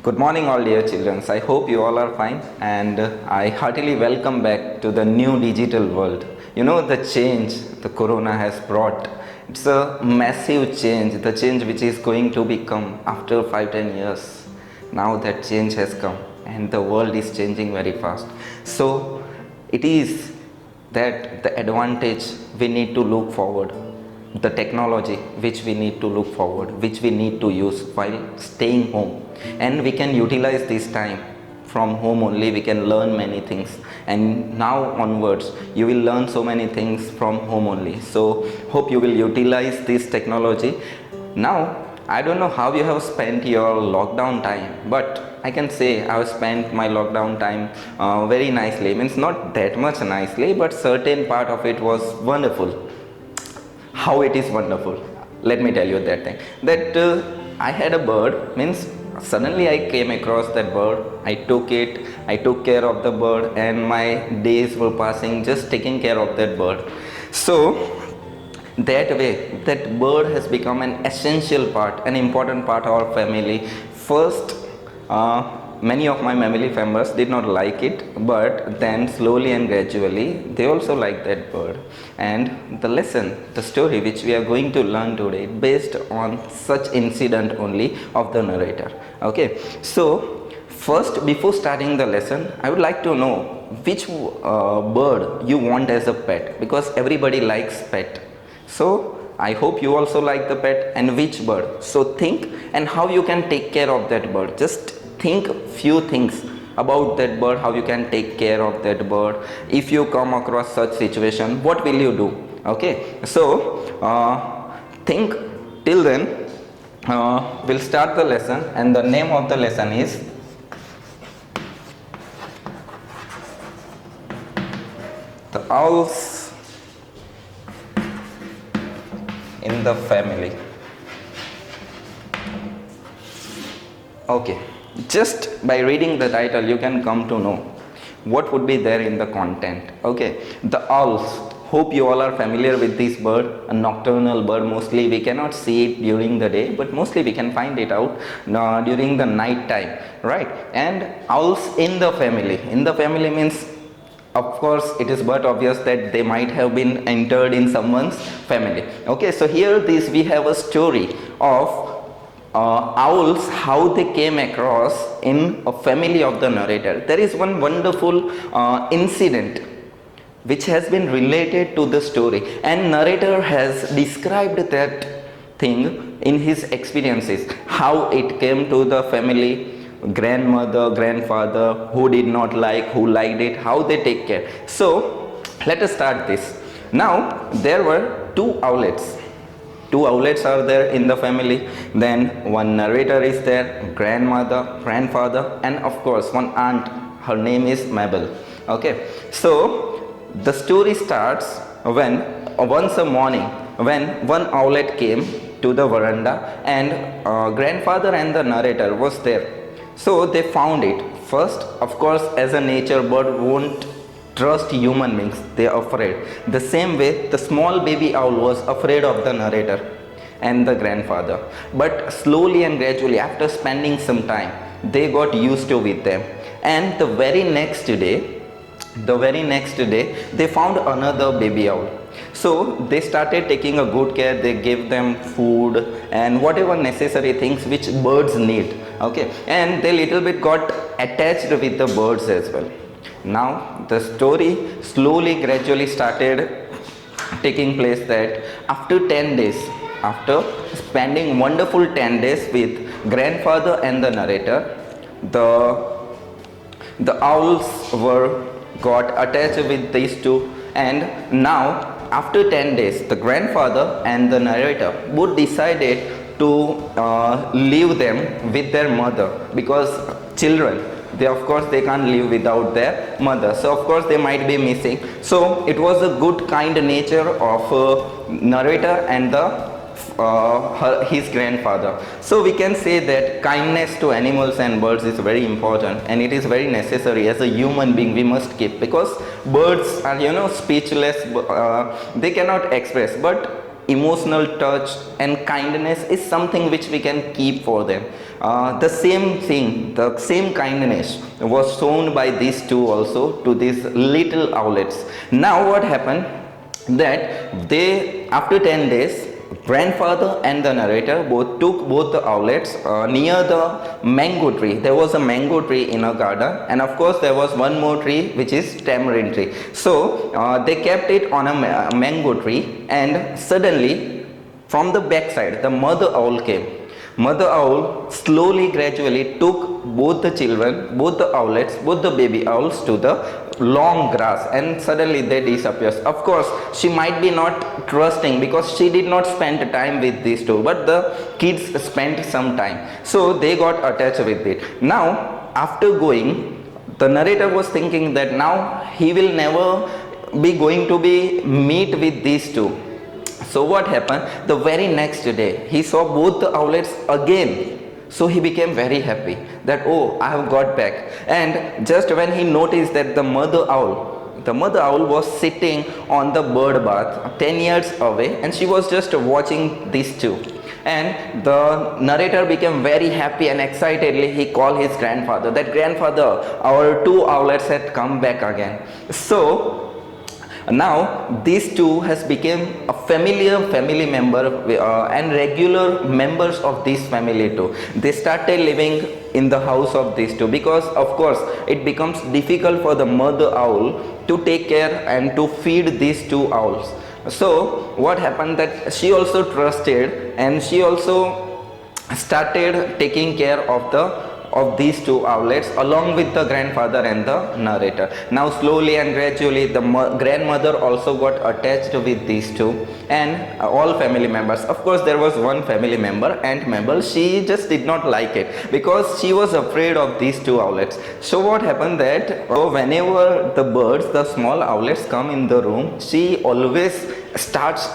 Good morning, all dear children. I hope you all are fine, and I heartily welcome back to the new digital world. You know, the change the corona has brought, it's a massive change, the change which is going to become after 5-10 years. Now that change has come, and the world is changing very fast. So, it is that the advantage we need to look forward, the technology which we need to look forward, which we need to use while staying home, and we can utilize this time from home only. We can learn many things, and now onwards you will learn so many things from home only. So hope you will utilize this technology. Now I don't know how you have spent your lockdown time, but I can say I have spent my lockdown time very nicely. Means not that much nicely, but certain part of it was wonderful. How it is wonderful, let me tell you that thing, that I had a bird. Means suddenly I came across that bird, I took it, I took care of the bird, and my days were passing just taking care of that bird. So that way that bird has become an essential part, an important part of our family. First, many of my family members did not like it, but then slowly and gradually they also like that bird. And the lesson, the story which we are going to learn today, based on such incident only of the narrator. Okay, so first, before starting the lesson, I would like to know which bird you want as a pet, because everybody likes pet. So I hope you also like the pet, and which bird. So think, and how you can take care of that bird. Just think few things about that bird, how you can take care of that bird. If you come across such situation, what will you do? Okay, so think. Till then, we'll start the lesson, and the name of the lesson is The Owls in the Family. Okay, just by reading the title you can come to know what would be there in the content. Okay, the owls, hope you all are familiar with this bird, a nocturnal bird. Mostly we cannot see it during the day, but mostly we can find it out during the night time, right? And owls in the family means, of course it is but obvious that they might have been entered in someone's family. Okay, so here we have a story of owls, how they came across in a family of the narrator. There is one wonderful incident which has been related to the story, and narrator has described that thing in his experiences, how it came to the family, grandmother, grandfather, who did not like, who liked it, how they take care. So let us start this. Now there were two owlets. Two owlets are there in the family. Then one narrator is there, grandmother, grandfather, and of course one aunt. Her name is Mabel. Okay, so the story starts when once a morning, when one owlet came to the veranda, and grandfather and the narrator was there. So they found it. First, of course, as a nature bird won't trust human beings, they are afraid. The same way the small baby owl was afraid of the narrator and the grandfather. But slowly and gradually, after spending some time, they got used to with them. And the very next day they found another baby owl. So they started taking a good care. They gave them food and whatever necessary things which birds need. Okay, and they little bit got attached with the birds as well. Now the story slowly gradually started taking place that after 10 days, after spending wonderful 10 days with grandfather and the narrator, the owls got attached with these two. And now after 10 days the grandfather and the narrator both decided to leave them with their mother, because children, they of course they can't live without their mother, so of course they might be missing. So it was a good kind nature of narrator and his grandfather. So we can say that kindness to animals and birds is very important, and it is very necessary. As a human being we must keep, because birds are speechless, they cannot express, but emotional touch and kindness is something which we can keep for them. The same thing, the same kindness was shown by these two also to these little owlets. Now what happened, that they, after 10 days, grandfather and the narrator both took both the owlets near the mango tree. There was a mango tree in a garden, and of course there was one more tree which is tamarind tree. So they kept it on a mango tree, and suddenly from the backside the mother owl came. Mother owl slowly, gradually took both the children, both the owlets, both the baby owls to the long grass, and suddenly they disappears. Of course, she might be not trusting because she did not spend time with these two, but the kids spent some time. So they got attached with it. Now, after going, the narrator was thinking that now he will never be going to be meet with these two. So what happened, the very next day he saw both the owlets again. So he became very happy that, oh, I have got back. And just when he noticed that the mother owl was sitting on the bird bath 10 yards away, and she was just watching these two. And the narrator became very happy, and excitedly he called his grandfather, that grandfather, our two owlets had come back again. So now these two has become a familiar family member and regular members of this family too. They started living in the house of these two, because of course it becomes difficult for the mother owl to take care and to feed these two owls. So what happened, that she also trusted, and she also started taking care of these two owlets along with the grandfather and the narrator. Now slowly and gradually the grandmother also got attached with these two, and all family members. Of course there was one family member, Aunt Mabel. She just did not like it because she was afraid of these two owlets. So what happened, that whenever the birds, the small owlets, come in the room, she always starts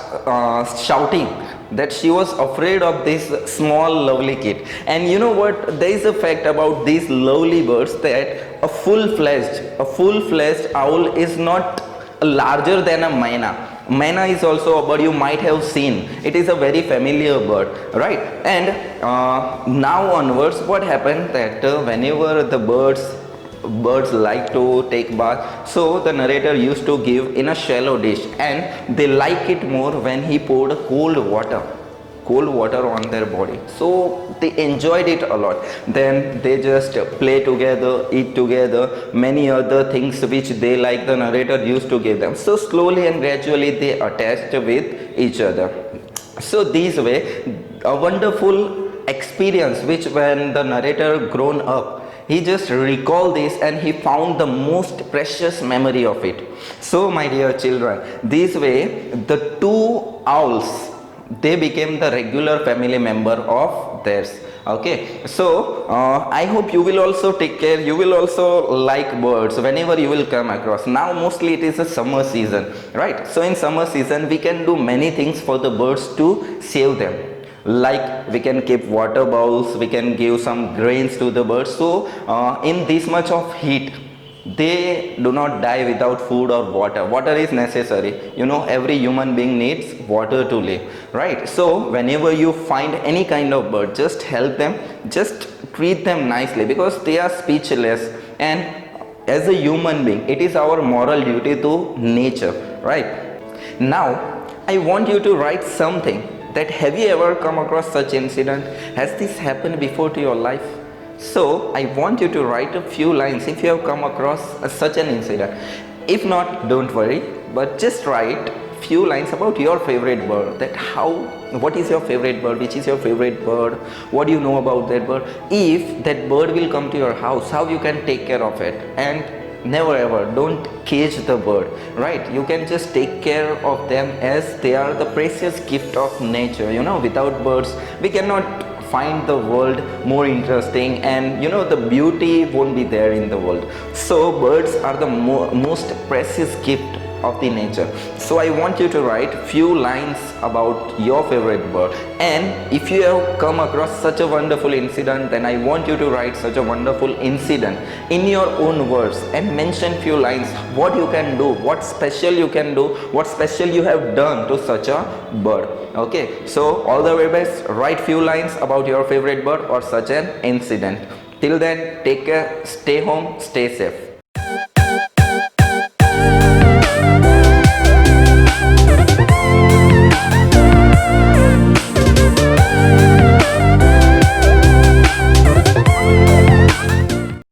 shouting that she was afraid of this small lovely kid. And you know what, there is a fact about these lovely birds, that a full-fledged owl is not larger than a myna. Myna is also a bird you might have seen. It is a very familiar bird, right? And now onwards what happened, that whenever the birds like to take bath, so the narrator used to give in a shallow dish, and they like it more when he poured cold water on their body. So they enjoyed it a lot. Then they just play together, eat together, many other things which they like, the narrator used to give them. So slowly and gradually they attached with each other. So this way, a wonderful experience which when the narrator grown up, he just recalled this and he found the most precious memory of it. So my dear children, this way the two owls, they became the regular family member of theirs. Okay, so I hope you will also take care, you will also like birds whenever you will come across. Now mostly it is a summer season, right? So in summer season we can do many things for the birds to save them. Like we can keep water bowls, we can give some grains to the birds. So in this much of heat, they do not die without food or water. Water is necessary. You know, every human being needs water to live, right? So whenever you find any kind of bird, just help them, just treat them nicely, because they are speechless. And as a human being, it is our moral duty to nature, right? Now I want you to write something, that have you ever come across such incident? Has this happened before to your life? So I want you to write a few lines if you have come across such an incident. If not, don't worry, but just write few lines about your favorite bird, that what is your favorite bird, which is your favorite bird, what do you know about that bird, if that bird will come to your house, how you can take care of it. And never ever don't cage the bird, right? You can just take care of them as they are the precious gift of nature. You know, without birds we cannot find the world more interesting, and you know, the beauty won't be there in the world. So birds are the most precious gift of the nature. So I want you to write few lines about your favorite bird, and if you have come across such a wonderful incident, then I want you to write such a wonderful incident in your own words and mention few lines what you can do, what special you can do, what special you have done to such a bird. Okay, so all the very best. Write few lines about your favorite bird or such an incident. Till then, take care, stay home, stay safe.